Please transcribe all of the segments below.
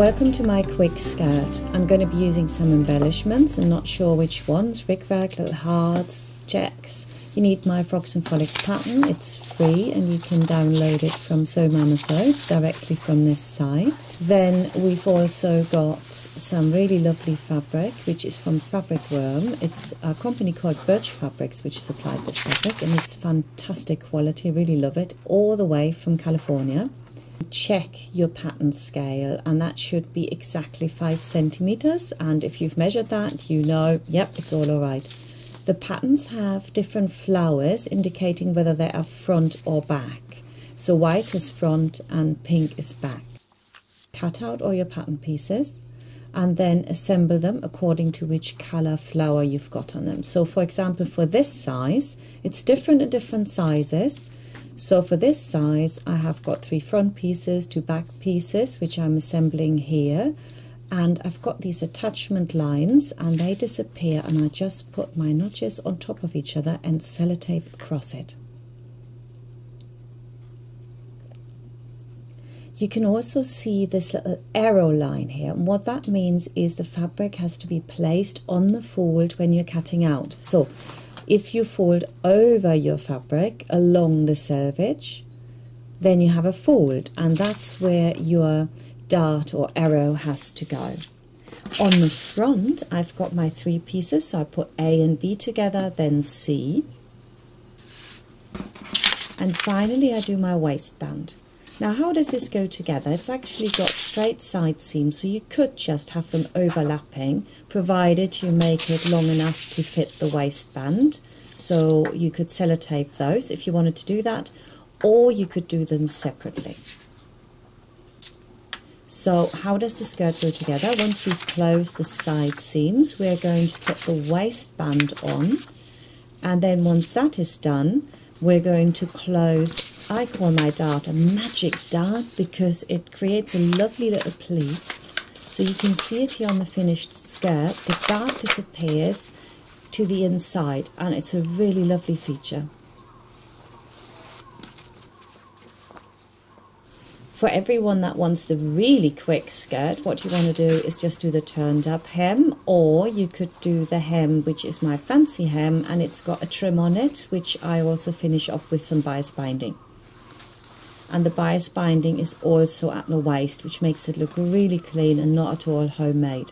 Welcome to my quick skirt. I'm going to be using some embellishments and not sure which ones, rickrack, little hearts, checks. You need my Frocks and Frolics pattern. It's free and you can download it from Sew Mama Sew directly from this site. Then we've also got some really lovely fabric which is from Fabricworm. It's a company called Birch Fabrics which supplied this fabric, and it's fantastic quality. I really love it, all the way from California. Check your pattern scale, and that should be exactly 5 centimeters, and if you've measured that, you know, yep, it's all right. The patterns have different flowers indicating whether they are front or back. So white is front and pink is back. Cut out all your pattern pieces and then assemble them according to which color flower you've got on them. So for example, for this size, it's different at different sizes. So for this size, I have got 3 front pieces, 2 back pieces, which I'm assembling here. And I've got these attachment lines and they disappear, and I just put my notches on top of each other and sellotape across it. You can also see this little arrow line here, and what that means is the fabric has to be placed on the fold when you're cutting out. So if you fold over your fabric along the selvage, then you have a fold, and that's where your dart or arrow has to go. On the front, I've got my 3 pieces, so I put A and B together, then C. And finally I do my waistband. Now how does this go together? It's actually got straight side seams, so you could just have them overlapping, provided you make it long enough to fit the waistband. So you could sellotape those if you wanted to do that, or you could do them separately. So how does the skirt go together? Once we've closed the side seams, we're going to put the waistband on, and then once that is done, we're going to close, I call my dart a magic dart because it creates a lovely little pleat. So you can see it here on the finished skirt. The dart disappears to the inside, and it's a really lovely feature. For everyone that wants the really quick skirt, what you want to do is just do the turned up hem, or you could do the hem, which is my fancy hem, and it's got a trim on it, which I also finish off with some bias binding. And the bias binding is also at the waist, which makes it look really clean and not at all homemade.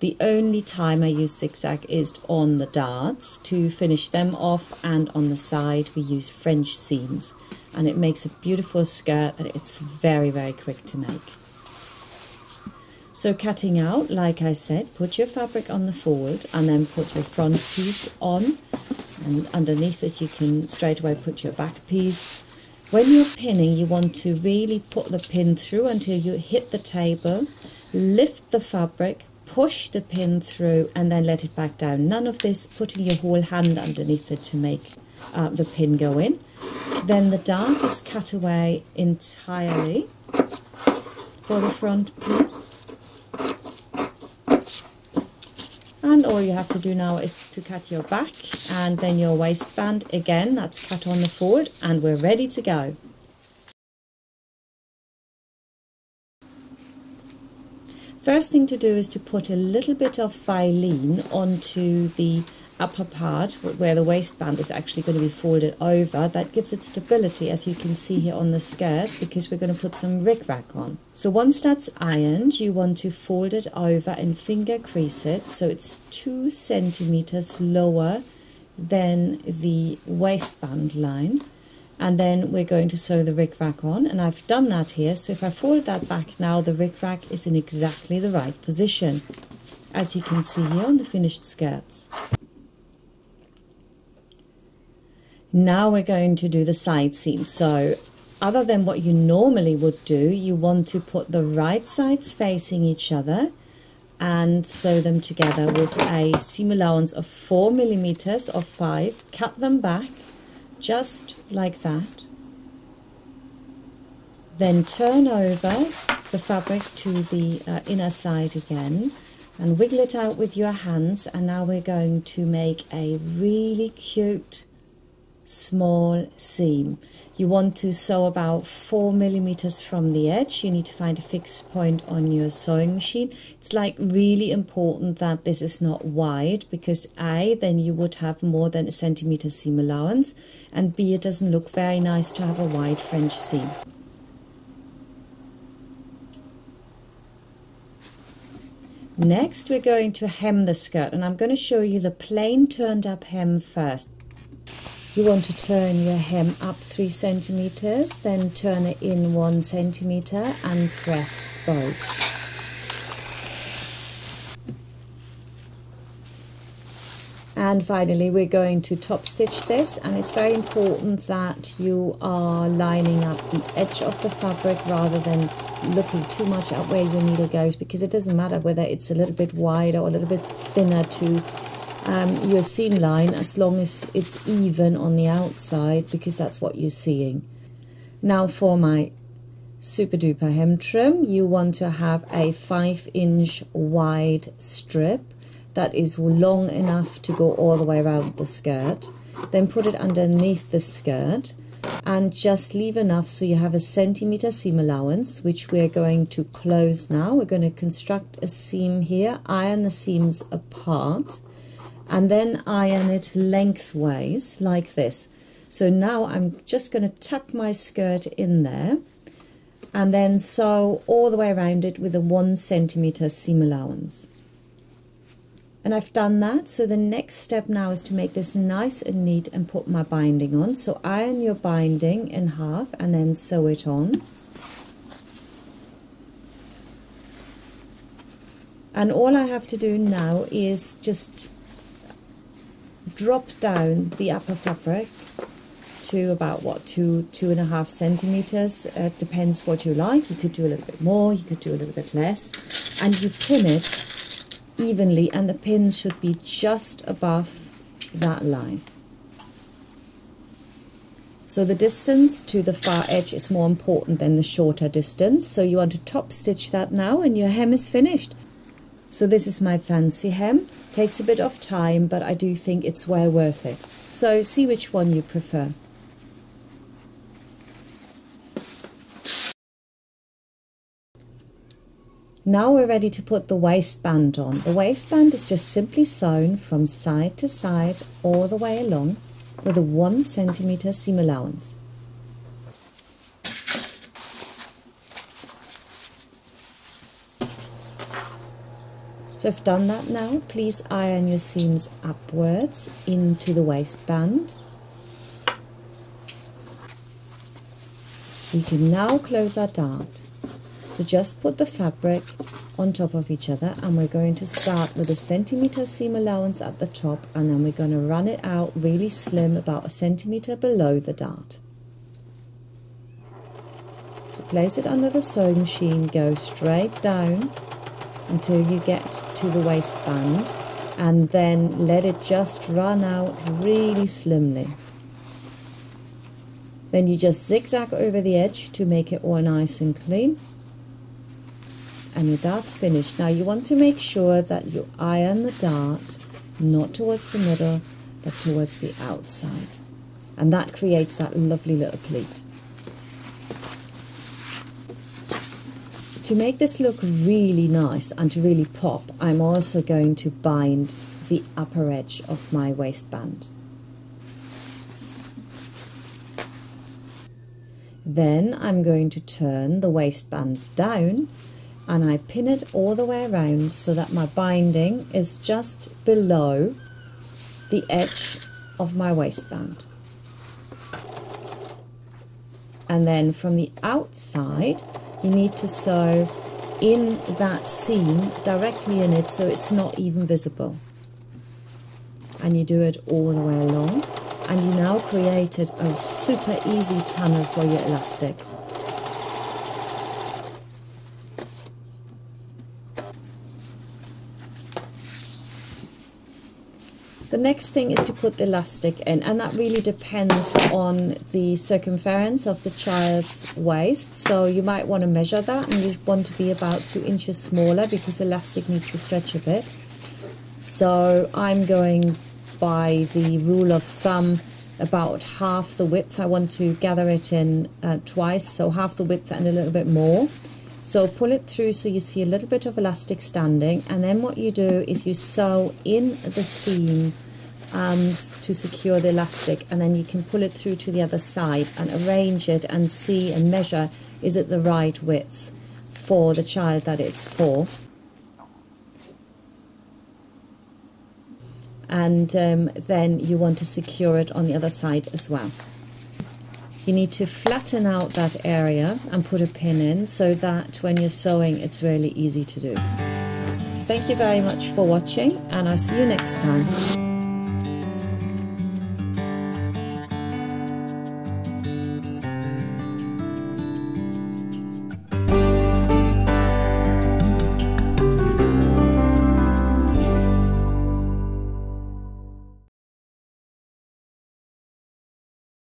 The only time I use zigzag is on the darts to finish them off, and on the side we use French seams. And it makes a beautiful skirt, and it's very, very quick to make. So cutting out, like I said, put your fabric on the fold and then put your front piece on, and underneath it you can straight away put your back piece. When you're pinning, you want to really put the pin through until you hit the table, lift the fabric, push the pin through and then let it back down. None of this putting your whole hand underneath it to make the pin go in. Then the dart is cut away entirely for the front piece. And all you have to do now is to cut your back, and then your waistband again, that's cut on the fold, and we're ready to go. First thing to do is to put a little bit of filine onto the upper part where the waistband is actually going to be folded over. That gives it stability, as you can see here on the skirt, because we're going to put some rickrack on. So once that's ironed, you want to fold it over and finger crease it so it's 2 centimeters lower than the waistband line. And then we're going to sew the rickrack on, and I've done that here. So if I fold that back now, the rickrack is in exactly the right position, as you can see here on the finished skirts. Now we're going to do the side seam. So other than what you normally would do, you want to put the right sides facing each other and sew them together with a seam allowance of 4 millimeters or 5. Cut them back just like that. Then turn over the fabric to the inner side again and wiggle it out with your hands, and now we're going to make a really cute small seam. You want to sew about 4 millimeters from the edge. You need to find a fixed point on your sewing machine. It's like really important that this is not wide, because A, then you would have more than a centimeter seam allowance, and B, it doesn't look very nice to have a wide French seam. Next, we're going to hem the skirt, and I'm going to show you the plain turned up hem first. You want to turn your hem up 3 centimeters, then turn it in 1 centimeter and press both. And finally, we're going to top stitch this, and it's very important that you are lining up the edge of the fabric rather than looking too much at where your needle goes, because it doesn't matter whether it's a little bit wider or a little bit thinner to your seam line, as long as it's even on the outside, because that's what you're seeing. Now for my super duper hem trim, you want to have a 5-inch wide strip that is long enough to go all the way around the skirt. Then put it underneath the skirt and just leave enough so you have a centimeter seam allowance, which we're going to close now. We're going to construct a seam here, iron the seams apart, and then iron it lengthways like this. So now I'm just going to tuck my skirt in there and then sew all the way around it with a 1 centimeter seam allowance. And I've done that, so the next step now is to make this nice and neat and put my binding on. So iron your binding in half and then sew it on. And all I have to do now is just drop down the upper fabric to about, what, 2.5 centimeters. It depends what you like. You could do a little bit more, you could do a little bit less. And you pin it evenly, and the pins should be just above that line. So the distance to the far edge is more important than the shorter distance. So you want to top stitch that now, and your hem is finished. So this is my fancy hem. Takes a bit of time, but I do think it's well worth it. So see which one you prefer. Now we're ready to put the waistband on. The waistband is just simply sewn from side to side all the way along with a 1 centimeter seam allowance. So I've done that now. Please iron your seams upwards into the waistband. We can now close our dart. So just put the fabric on top of each other, and we're going to start with a centimeter seam allowance at the top, and then we're going to run it out really slim, about a centimeter below the dart. So place it under the sewing machine, go straight down until you get to the waistband, and then let it just run out really slimly. Then you just zigzag over the edge to make it all nice and clean. And your dart's finished. Now you want to make sure that you iron the dart not towards the middle but towards the outside, and that creates that lovely little pleat. To make this look really nice and to really pop, I'm also going to bind the upper edge of my waistband. Then I'm going to turn the waistband down, and I pin it all the way around so that my binding is just below the edge of my waistband. And then from the outside, you need to sew in that seam directly in it so it's not even visible. And you do it all the way along, and you now created a super easy tunnel for your elastic. The next thing is to put the elastic in, and that really depends on the circumference of the child's waist. So you might want to measure that, and you want to be about 2 inches smaller because elastic needs to stretch a bit. So I'm going by the rule of thumb about half the width. I want to gather it in twice, so half the width and a little bit more. So pull it through so you see a little bit of elastic standing, and then what you do is you sew in the seam to secure the elastic, and then you can pull it through to the other side and arrange it and see and measure, is it the right width for the child that it's for. And then you want to secure it on the other side as well. You need to flatten out that area and put a pin in so that when you're sewing it's really easy to do. Thank you very much for watching, and I'll see you next time.